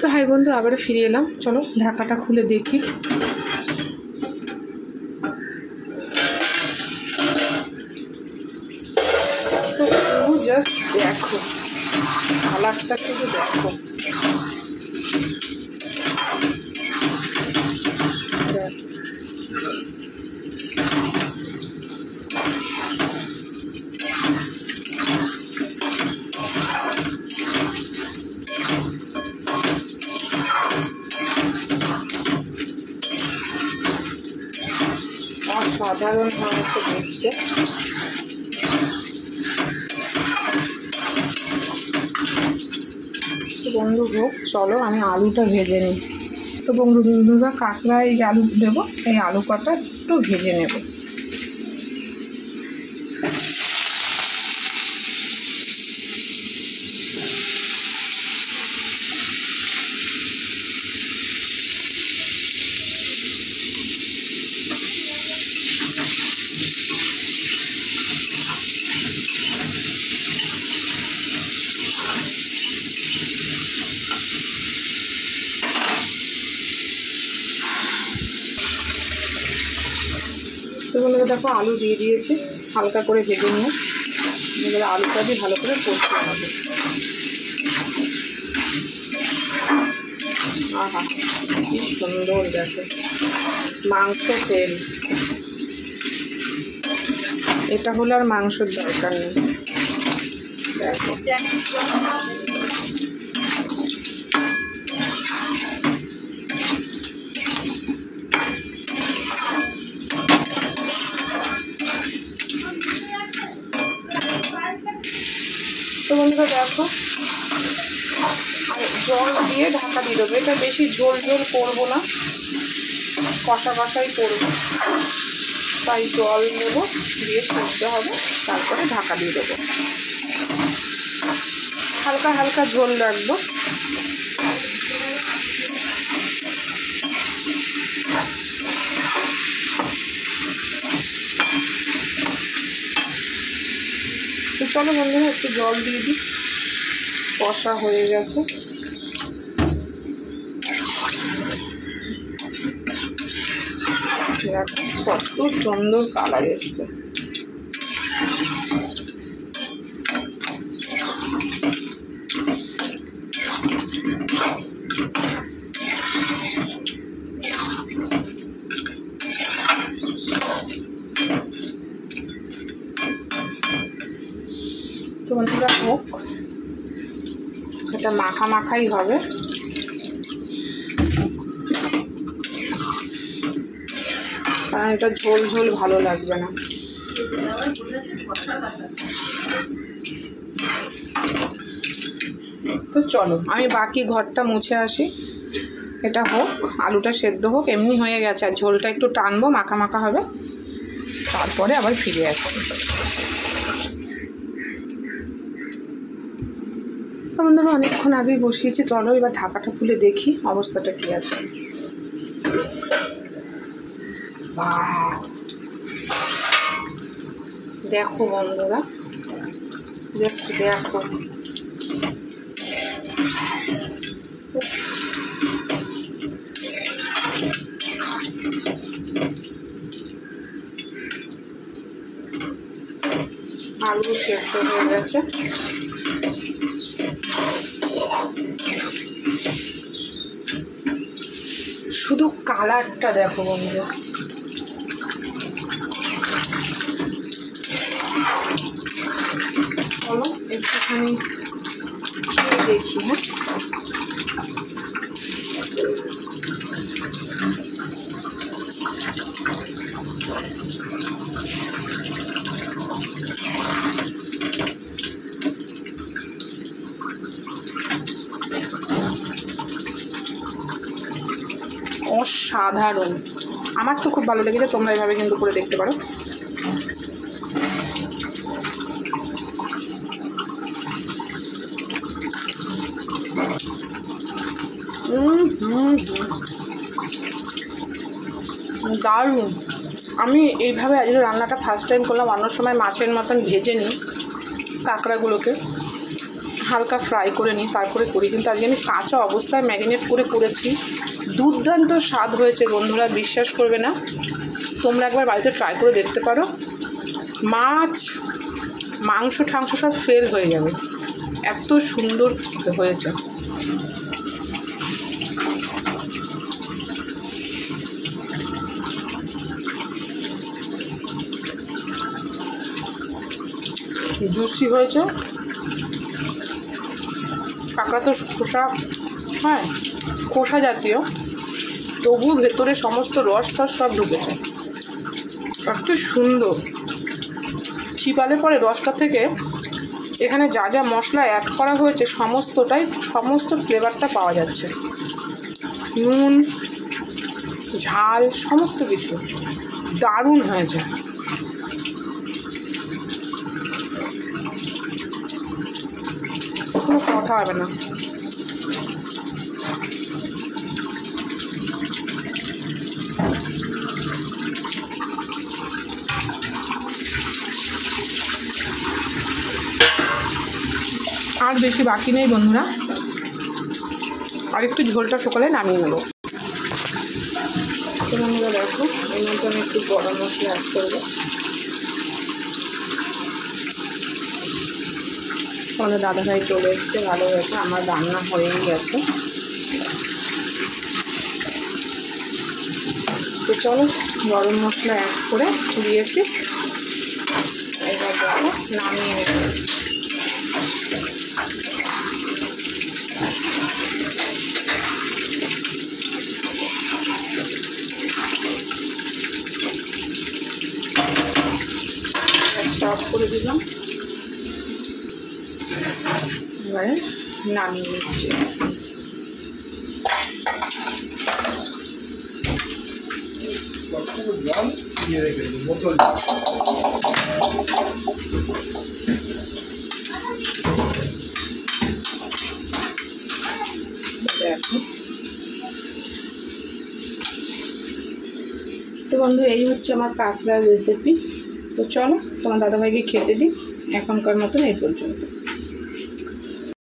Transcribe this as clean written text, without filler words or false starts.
তো হাই বন্ধু, আবারও ফিরে এলাম। চলো ঢাকাটা খুলে দেখি। তো জাস্ট দেখো কালারটা, শুধু দেখো। অসাধারণ হয়েছে দেখতে। বন্ধু হোক, চলো আমি আলুটা ভেজে নিই। তো বন্ধুরা, কাঁকড়া এই আলু দেবো, এই আলু কটা একটু ভেজে নেব। তো বন্ধুরা দেখো, আলু দিয়ে দিয়েছি, হালকা করে ভেজে নিয়ে এবারে আলুটা দিয়ে ভালো করে কষতে হবে। আহা, কি সুন্দর দেখো মাংস তেল। এটা হলে আর মাংসের দরকার নেই। দেখো তো বন্ধুরা দেখো, আর জল দিয়ে ঢাকা দিয়ে দেবো। এটা বেশি ঝোল করবো না, কষা কষাই করবো, তাই জল নেব, দিয়ে সিদ্ধ হবে, তারপরে ঢাকা দিয়ে দেবো। হালকা হালকা ঝোল রাখবো। তো চলো বন্ধুরা, একটু জল দিয়ে দিই। কষা হয়ে গেছে। কত সুন্দর কালার এসছে। তো বন্ধুরা হোক, এটা মাখা মাখাই হবে। কারণ এটা ঝোল ঝোল ভালো লাগবে না। তো চলো আমি বাকি ঘরটা মুছে আসি। এটা হোক, আলুটা সেদ্ধ হোক, এমনি হয়ে গেছে। আর ঝোলটা একটু টানবো, মাখা মাখা হবে, তারপরে আবার ফিরে আসবো। তো বন্ধুরা অনেকক্ষণ আগেই বসিয়েছি, চলো এবার ঢাকাটা খুলে দেখি অবস্থাটা কী আছে। দেখো বন্ধুরা, জাস্ট দেখো আলু সেদ্ধ হয়ে গেছে। শুধু কালারটা দেখো বন্ধুরা, চলো একটুখানি দেখি। হ্যাঁ, অসাধারণ। আমার তো খুব ভালো লেগেছে, তোমরা এভাবে কিন্তু করে দেখতে পারো। দারুণ। আমি এইভাবে আজকে রান্নাটা ফার্স্ট টাইম করলাম। অন্য সময় মাছের মতন ভেজে নিই কাঁকড়াগুলোকে, হালকা ফ্রাই করে নিই, তারপরে করি। কিন্তু আজকে আমি কাঁচা অবস্থায় ম্যারিনেট করে করেছি, দুর্দান্ত স্বাদ হয়েছে বন্ধুরা, বিশ্বাস করবে না। তোমরা একবার বাড়িতে ট্রাই করে দেখতে পারো। মাছ মাংস ঠাংস সব ফেল হয়ে যাবে, এত সুন্দর হয়েছে। জুসি হয়েছে। কাঁকড়া তো খোসা, হ্যাঁ খোসা জাতীয়, তবুও ভেতরে সমস্ত রস টস সব ঢুকেছে, এত সুন্দর। চিবালে পরে রসটা থেকে এখানে যা যা মশলা অ্যাড করা হয়েছে সমস্ত ফ্লেভারটা পাওয়া যাচ্ছে, নুন ঝাল সমস্ত কিছু দারুণ হয়েছে। কোনো কথা হবে না। আর বেশি বাকি নেই বন্ধুরা, আর একটু ঝোলটা শুকালে নামিয়ে নেব। তো বন্ধুরা দেখো, এর মধ্যে আমি একটু গরম মশলা অ্যাড করবো। আমাদের দাদাভাই চলে এসছে, ভালো হয়েছে, আমার রান্না হয়েই গেছে। তো চলো, গরম মশলা অ্যাড করে দিয়েছি, এবার দেখো নামিয়ে নেব। অফ করে দিলাম, এবারে নামিয়ে নিচ্ছি। তো বন্ধু, এই হচ্ছে আমার কাঁকড়ার রেসিপি। তো চলো তোমার দাদাভাইকে খেতে দিই, এখনকার মতন এই পর্যন্ত।